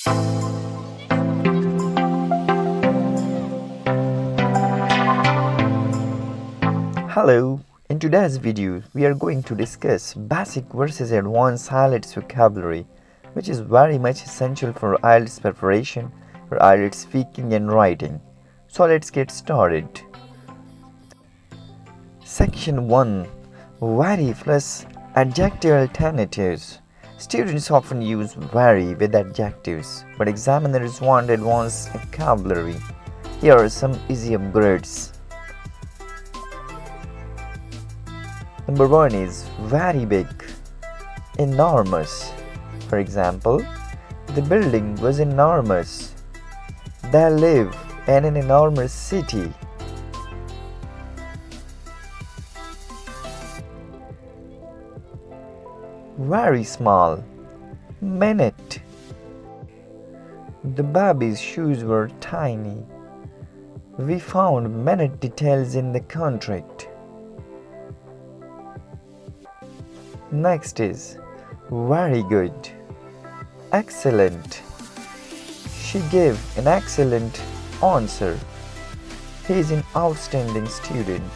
Hello, in today's video we are going to discuss basic versus advanced IELTS vocabulary, which is very much essential for IELTS preparation, for IELTS speaking and writing. So let's get started. Section 1. Vary plus adjective alternatives. Students often use vary with adjectives, but examiners want advanced vocabulary. Here are some easy upgrades. Number 1 is very big, enormous. For example, the building was enormous. They live in an enormous city. Very small, minute. The baby's shoes were tiny. We found minute details in the contract. Next is very good, excellent. She gave an excellent answer. He is an outstanding student.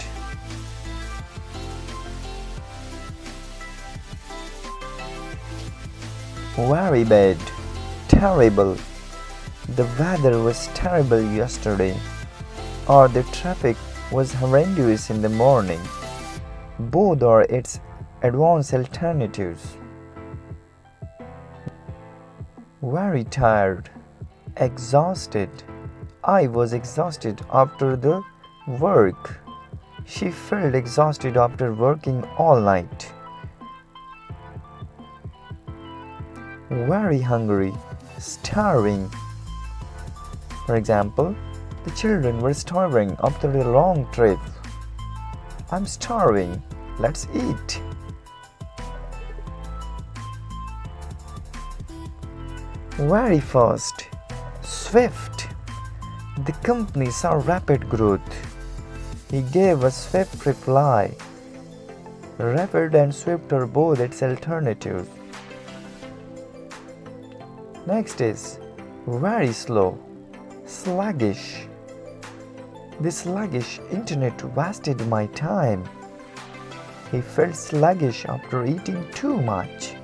Very bad, terrible. The weather was terrible yesterday, or the traffic was horrendous in the morning. Both are its advanced alternatives. Very tired, exhausted. I was exhausted after the work. She felt exhausted after working all night. Very hungry, starving. For example, the children were starving after a long trip. I'm starving. Let's eat. Very fast, swift. The company saw rapid growth. He gave a swift reply. Rapid and swift are both its alternatives. Next is very slow, sluggish. The sluggish internet wasted my time. He felt sluggish after eating too much.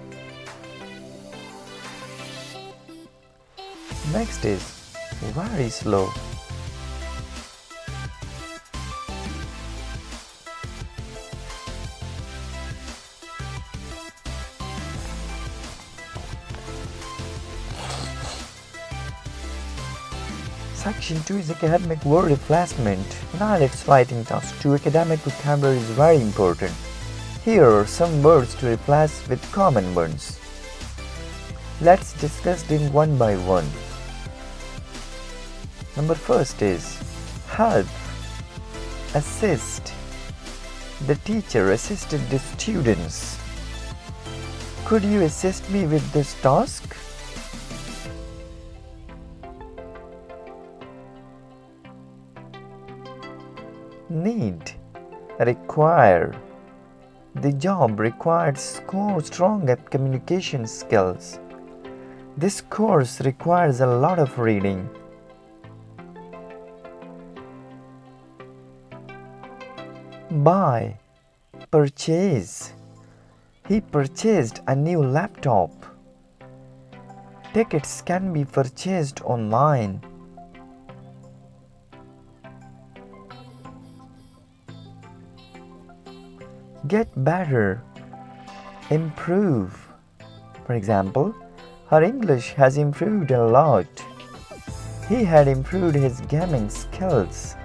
Next is very slow. Section 2 is academic word replacement. In IELTS writing task 2, academic vocabulary is very important. Here are some words to replace with common ones. Let's discuss them one by one. Number first is help, assist. The teacher assisted the students. Could you assist me with this task? Need, require. The job required strong communication skills. This course requires a lot of reading. Buy, purchase. He purchased a new laptop. Tickets can be purchased online. Get better, improve. For example, her English has improved a lot. He had improved his gaming skills.